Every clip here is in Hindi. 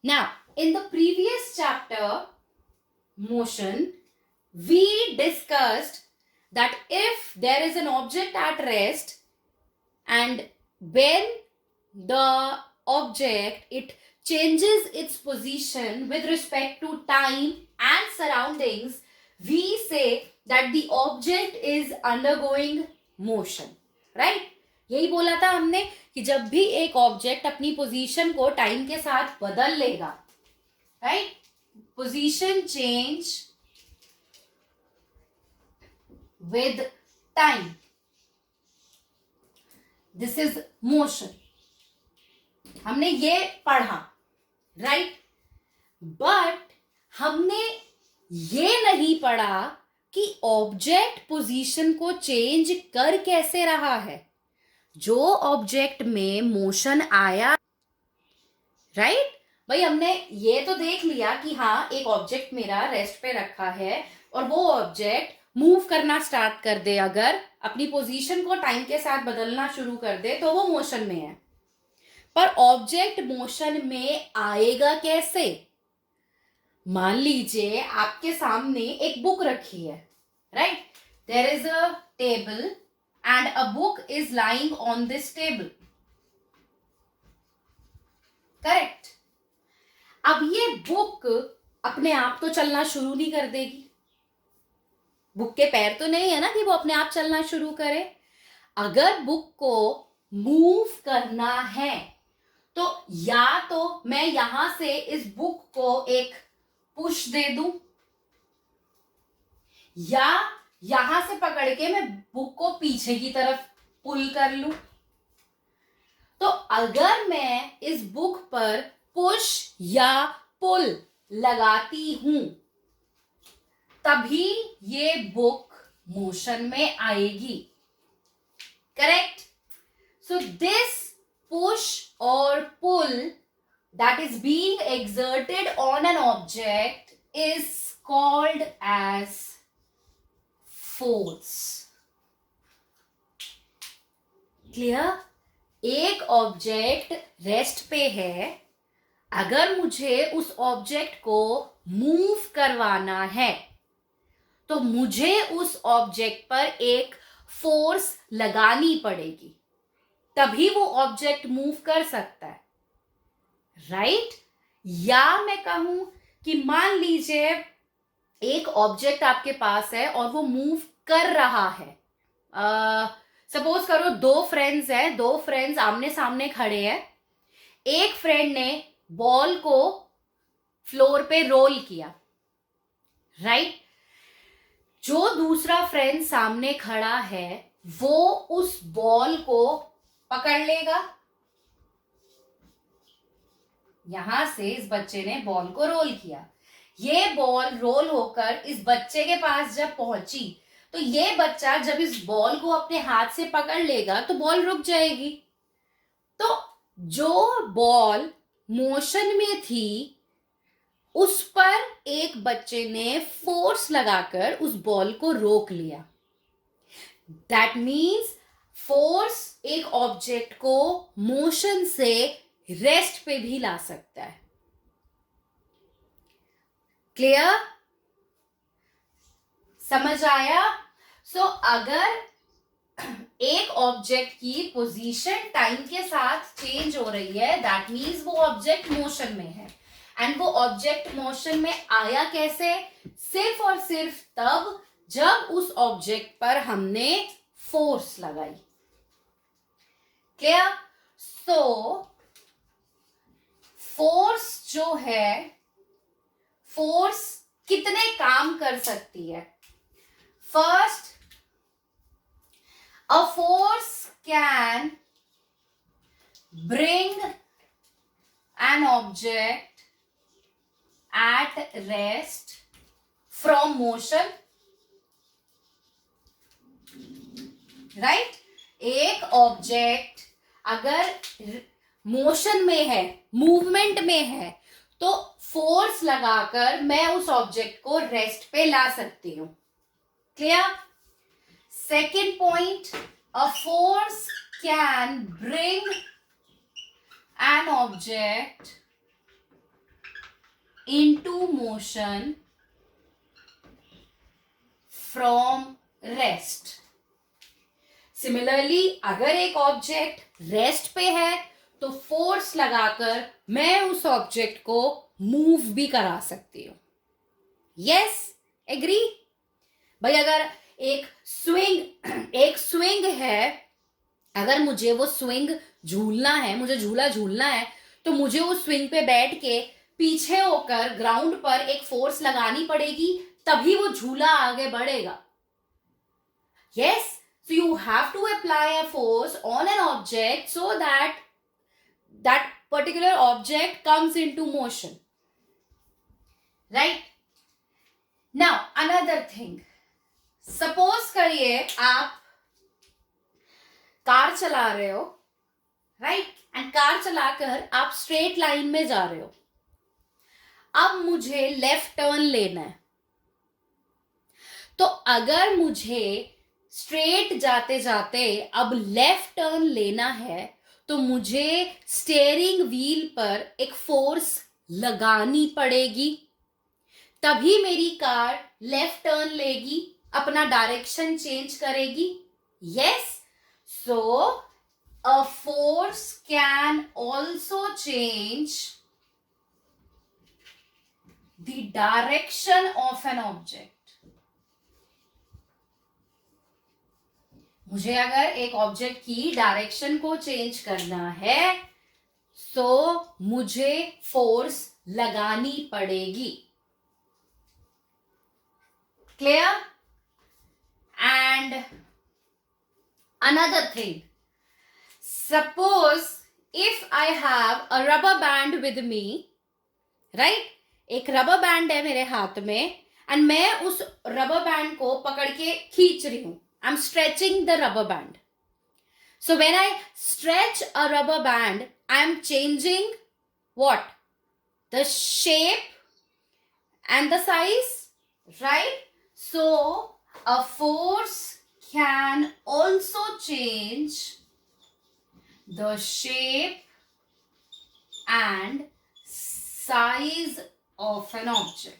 Now, in the previous chapter, motion, we discussed that if there is an object at rest and when the object it changes its position with respect to time and surroundings, we say that the object is undergoing motion, right? यही बोला था हमने कि जब भी एक ऑब्जेक्ट अपनी पोजीशन को टाइम के साथ बदल लेगा, right, position change with time, this is motion. हमने ये पढ़ा, राइट? बट हमने ये नहीं पढ़ा कि ऑब्जेक्ट पोजीशन को चेंज कर कैसे रहा है. जो ऑब्जेक्ट में मोशन आया, राइट, भाई हमने ये तो देख लिया कि हाँ एक ऑब्जेक्ट मेरा रेस्ट पे रखा है और वो ऑब्जेक्ट मूव करना स्टार्ट कर दे, अगर अपनी पोजीशन को टाइम के साथ बदलना शुरू कर दे तो वो मोशन में है. पर ऑब्जेक्ट मोशन में आएगा कैसे? मान लीजिए आपके सामने एक बुक रखी है, right? There is a table and a book is lying on this table, correct? अब ये बुक अपने आप तो चलना शुरू नहीं कर देगी. बुक के पैर तो नहीं है ना कि वो अपने आप चलना शुरू करे. अगर बुक को मूव करना है तो या तो मैं यहां से इस बुक को एक पुश दे दूं, या यहां से पकड़ के मैं बुक को पीछे की तरफ पुल कर लूं. तो अगर मैं इस बुक पर पुश या पुल लगाती हूं तभी ये बुक मोशन में आएगी, correct? So this push or pull that is being exerted on an object is called as force. Clear? एक ऑब्जेक्ट रेस्ट पे है, अगर मुझे उस ऑब्जेक्ट को मूव करवाना है तो मुझे उस ऑब्जेक्ट पर एक फोर्स लगानी पड़ेगी, तभी वो ऑब्जेक्ट मूव कर सकता है, राइट? या मैं कहूं कि मान लीजिए एक ऑब्जेक्ट आपके पास है और वो मूव कर रहा है. सपोज करो दो फ्रेंड्स हैं, दो फ्रेंड्स आमने सामने खड़े हैं. एक फ्रेंड ने बॉल को फ्लोर पे रोल किया, राइट? जो दूसरा फ्रेंड सामने खड़ा है वो उस बॉल को पकड़ लेगा. यहां से इस बच्चे ने बॉल को रोल किया, ये बॉल रोल होकर इस बच्चे के पास जब पहुंची तो ये बच्चा जब इस बॉल को अपने हाथ से पकड़ लेगा तो बॉल रुक जाएगी. तो जो बॉल मोशन में थी उस पर एक बच्चे ने फोर्स लगाकर उस बॉल को रोक लिया. दैट मीन्स फोर्स एक ऑब्जेक्ट को मोशन से रेस्ट पे भी ला सकता है. क्लियर? समझ आया? सो अगर एक ऑब्जेक्ट की पोजीशन टाइम के साथ चेंज हो रही है, दैट मीन्स वो ऑब्जेक्ट मोशन में है. एंड वो ऑब्जेक्ट मोशन में आया कैसे? सिर्फ और सिर्फ तब जब उस ऑब्जेक्ट पर हमने फोर्स लगाई. क्लियर? सो फोर्स जो है, फोर्स कितने काम कर सकती है? First, a force can bring an object at rest from motion, right? एक ऑब्जेक्ट अगर मोशन में है, मूवमेंट में है, तो फोर्स लगाकर मैं उस ऑब्जेक्ट को रेस्ट पे ला सकती हूं. Clear? Second point, a force can bring an object into motion from rest. Similarly अगर एक ऑब्जेक्ट रेस्ट पे है तो फोर्स लगाकर मैं उस ऑब्जेक्ट को मूव भी करा सकती हूं. Yes, agree. भाई अगर एक स्विंग है, अगर मुझे वो स्विंग झूलना है, मुझे झूला झूलना है, तो मुझे उस स्विंग पे बैठ के पीछे होकर ग्राउंड पर एक फोर्स लगानी पड़ेगी, तभी वो झूला आगे बढ़ेगा. Yes, so you have to apply a force on an object so that that particular object comes into motion, right? Now another thing, suppose करिए आप कार चला रहे हो, राइट, एंड कार चलाकर आप स्ट्रेट लाइन में जा रहे हो. अब मुझे लेफ्ट टर्न लेना है, तो अगर मुझे स्ट्रेट जाते जाते अब लेफ्ट टर्न लेना है तो मुझे स्टीयरिंग व्हील पर एक फोर्स लगानी पड़ेगी, तभी मेरी कार लेफ्ट टर्न लेगी, अपना डायरेक्शन चेंज करेगी. Yes, so a force can also change the direction of an object. मुझे अगर एक ऑब्जेक्ट की डायरेक्शन को चेंज करना है तो मुझे फोर्स लगानी पड़ेगी. Clear? And another thing, suppose if I have a rubber band with me, right, एक रबर बैंड है मेरे हाथ में एंड मैं उस रबर बैंड को पकड़ के खींच रही हूं. I'm stretching the rubber band. So when I stretch a rubber band, I'm changing what? The shape and the size, right? So a force can also change the shape and size of an object.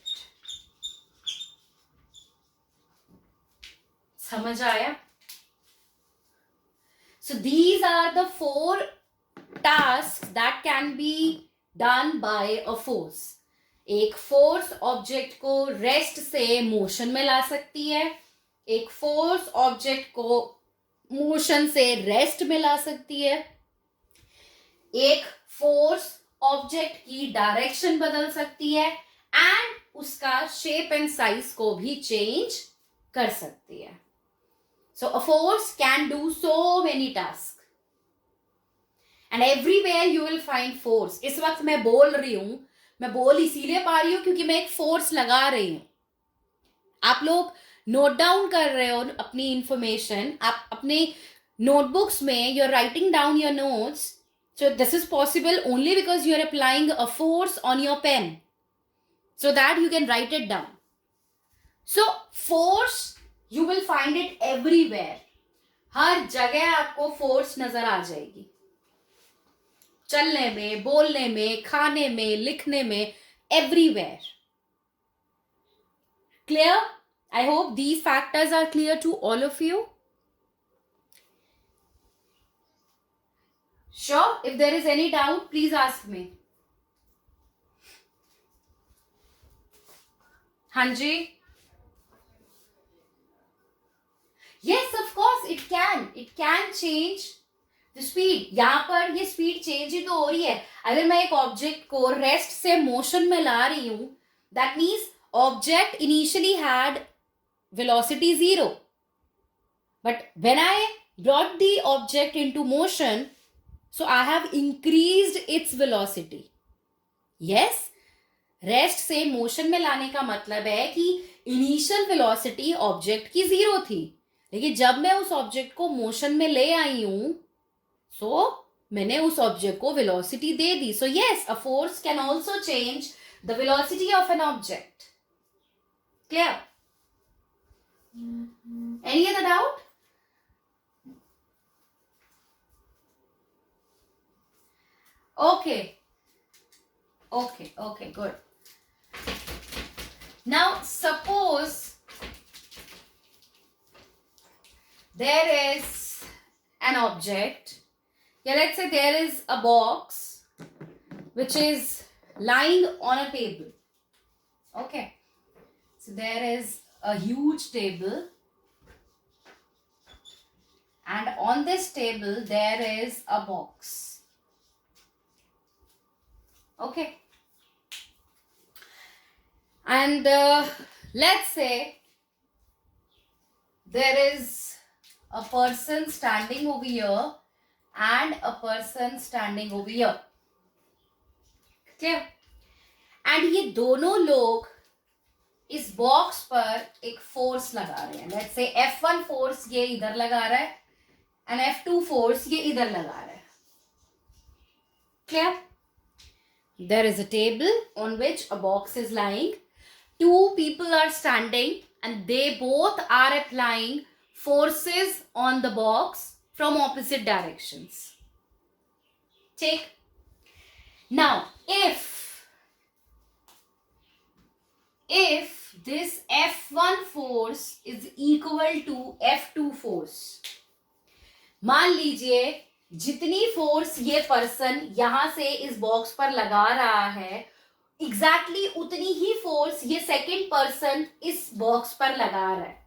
समझ आया? So these are the 4 tasks that can be done by a force. एक फोर्स ऑब्जेक्ट को रेस्ट से मोशन में ला सकती है, एक फोर्स ऑब्जेक्ट को मोशन से रेस्ट में ला सकती है, एक फोर्स ऑब्जेक्ट की डायरेक्शन बदल सकती है एंड उसका शेप एंड साइज को भी चेंज कर सकती है. So a force can do so many tasks and everywhere you will find force. इस वक्त मैं बोल रही हूं, मैं बोल इसीलिए पा रही हूं क्योंकि मैं एक फोर्स लगा रही हूं. आप लोग नोट डाउन कर रहे हो अपनी इंफॉर्मेशन, आप अपने नोटबुक्स में you are writing down your notes. So this is possible only because you are applying a force on your pen so that you can write it down. So force you will find it everywhere. हर जगह आपको फोर्स नजर आ जाएगी, चलने में, बोलने में, खाने में, लिखने में, everywhere. Clear? I hope these factors are clear to all of you. Sure, if there is any doubt, please ask me. हाँ जी. Yes, of course it can. It can change the speed. यहाँ पर ये स्पीड चेंज ही तो हो रही है. अगर मैं एक ऑब्जेक्ट को रेस्ट से मोशन में ला रही हूं, that means object initially had velocity 0. But when I brought the object into motion, so I have increased its velocity. Yes, rest से मोशन में लाने का मतलब है कि इनिशियल वेलोसिटी ऑब्जेक्ट की 0 थी, लेकिन जब मैं उस ऑब्जेक्ट को मोशन में ले आई हूं, सो मैंने उस ऑब्जेक्ट को velocity they the. So yes, a force can also change the velocity of an object. Clear? Any other doubt? Okay, good. Now suppose there is an object. Yeah, let's say there is a box which is lying on a table. Okay. So there is a huge table, and on this table there is a box. Okay. And let's say there is a person standing over here and a person standing over here. Clear? And ये दोनों लोग इस बॉक्स पर एक फोर्स लगा रहे हैं. लेट्स से F1 फोर्स ये इधर लगा रहा है एंड F2 फोर्स ये इधर लगा रहा है. Clear? There is a table on which a box is lying. Two people are standing and they both are applying forces on the box from opposite directions. Take. Now, if this F1 force is equal to F2 force, मान लीजिए जितनी फोर्स ये पर्सन यहां से इस बॉक्स पर लगा रहा है, एग्जैक्टली उतनी ही फोर्स ये सेकंड पर्सन इस बॉक्स पर लगा रहा है.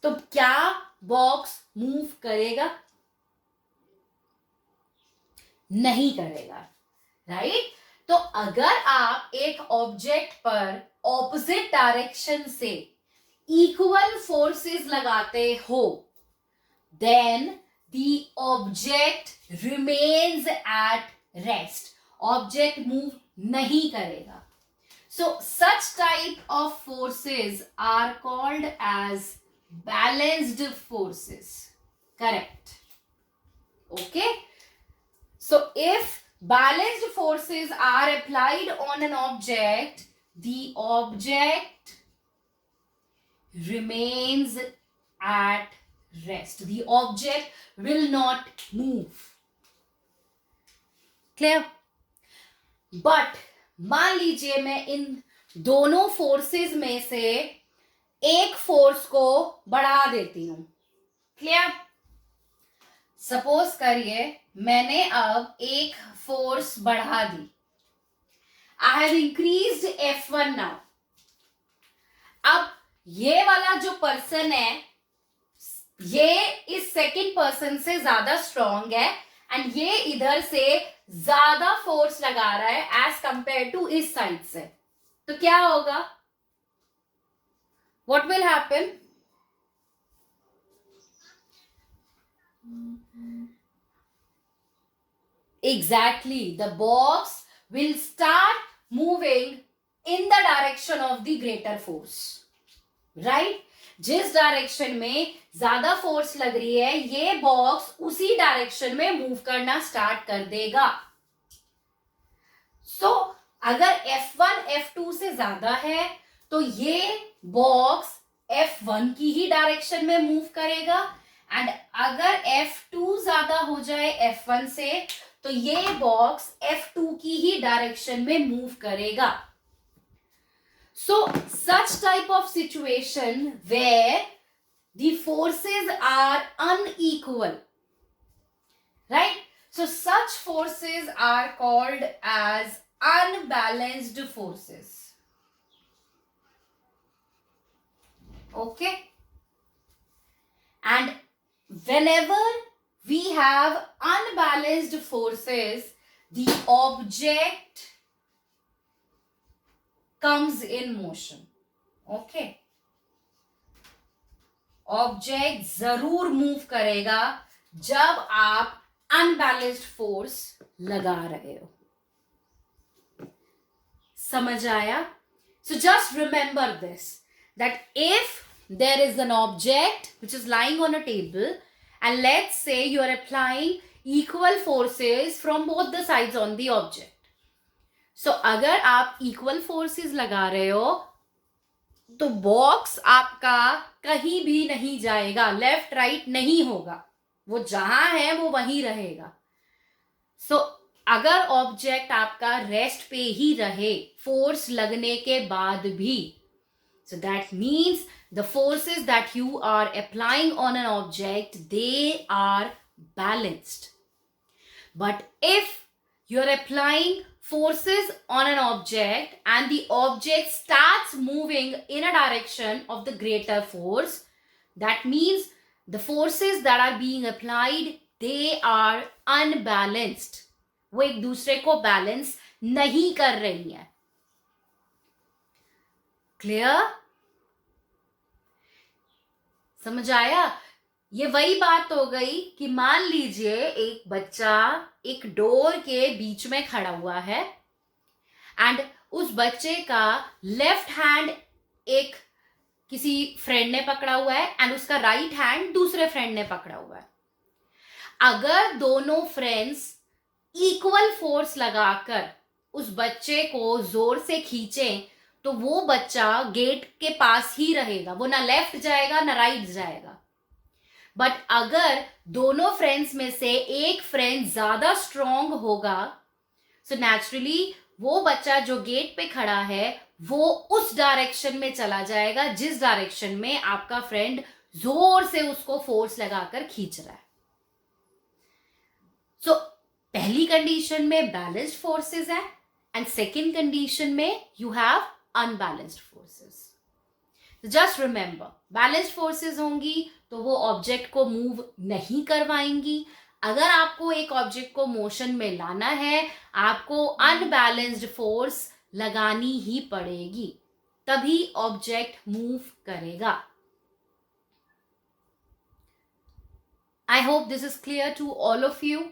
तो क्या बॉक्स मूव करेगा? नहीं करेगा, राइट? तो अगर आप एक ऑब्जेक्ट पर ऑपोजिट डायरेक्शन से इक्वल फोर्सेस लगाते हो, then the object remains at rest. Object move नहीं करेगा. So such type of forces are called as balanced forces. Correct? Okay. So if balanced forces are applied on an object, the object remains at rest. The object will not move. Clear? But मान लीजिए मैं इन दोनों फोर्सेस में से एक फोर्स को बढ़ा देती हूं. क्लियर? सपोज करिए मैंने अब एक फोर्स बढ़ा दी. I have increased F1 now. अब ये वाला जो पर्सन है ये इस सेकंड पर्सन से ज्यादा स्ट्रॉन्ग है एंड ये इधर से ज्यादा फोर्स लगा रहा है एज कंपेयर टू इस साइड से. तो क्या होगा? What will happen? Exactly, the box will start moving in the direction of the greater force, right? जिस डायरेक्शन में ज्यादा फोर्स लग रही है ये बॉक्स उसी डायरेक्शन में मूव करना स्टार्ट कर देगा. सो अगर F1 F2 से ज्यादा है तो ये बॉक्स F1 की ही डायरेक्शन में मूव करेगा एंड अगर F2 ज्यादा हो जाए F1 से तो ये बॉक्स F2 की ही डायरेक्शन में मूव करेगा. So such type of situation where the forces are unequal, right? So such forces are called as unbalanced forces. Okay? And whenever we have unbalanced forces, the object comes in motion. Okay? Object जरूर मूव करेगा जब आप unbalanced force लगा रहे हो. समझ आया? So just remember this, that if there is an object which is lying on a table and let's say you are applying equal forces from both the sides on the object. So अगर आप equal forces लगा रहे हो तो बॉक्स आपका कहीं भी नहीं जाएगा, लेफ्ट राइट नहीं होगा, वो जहां है वो वहीं रहेगा. सो अगर ऑब्जेक्ट आपका रेस्ट पे ही रहे फोर्स लगने के बाद भी, So that means the forces that you are applying on an object, they are balanced. But if you're applying forces on an object and the object starts moving in a direction of the greater force, that means the forces that are being applied, they are unbalanced. वो एक दूसरे को बैलेंस नहीं कर रही हैं. क्लियर? समझ आया? ये वही बात हो गई कि मान लीजिए एक बच्चा एक डोर के बीच में खड़ा हुआ है एंड उस बच्चे का लेफ्ट हैंड एक किसी फ्रेंड ने पकड़ा हुआ है एंड उसका राइट हैंड दूसरे फ्रेंड ने पकड़ा हुआ है. अगर दोनों फ्रेंड्स इक्वल फोर्स लगाकर उस बच्चे को जोर से खींचें तो वो बच्चा गेट के पास ही रहेगा, वो ना लेफ्ट जाएगा ना राइट जाएगा. बट अगर दोनों फ्रेंड्स में से एक फ्रेंड ज्यादा स्ट्रॉन्ग होगा, सो नेचुरली वो बच्चा जो गेट पे खड़ा है वो उस डायरेक्शन में चला जाएगा जिस डायरेक्शन में आपका फ्रेंड जोर से उसको फोर्स लगाकर खींच रहा है. सो पहली कंडीशन में बैलेंस्ड फोर्सेस है एंड सेकेंड कंडीशन में you have unbalanced forces. Just remember, balanced forces होंगी तो वो ऑब्जेक्ट को मूव नहीं करवाएंगी. अगर आपको एक ऑब्जेक्ट को मोशन में लाना है, आपको अनबैलेंस्ड फोर्स लगानी ही पड़ेगी, तभी ऑब्जेक्ट मूव करेगा. I hope this is clear to all of you.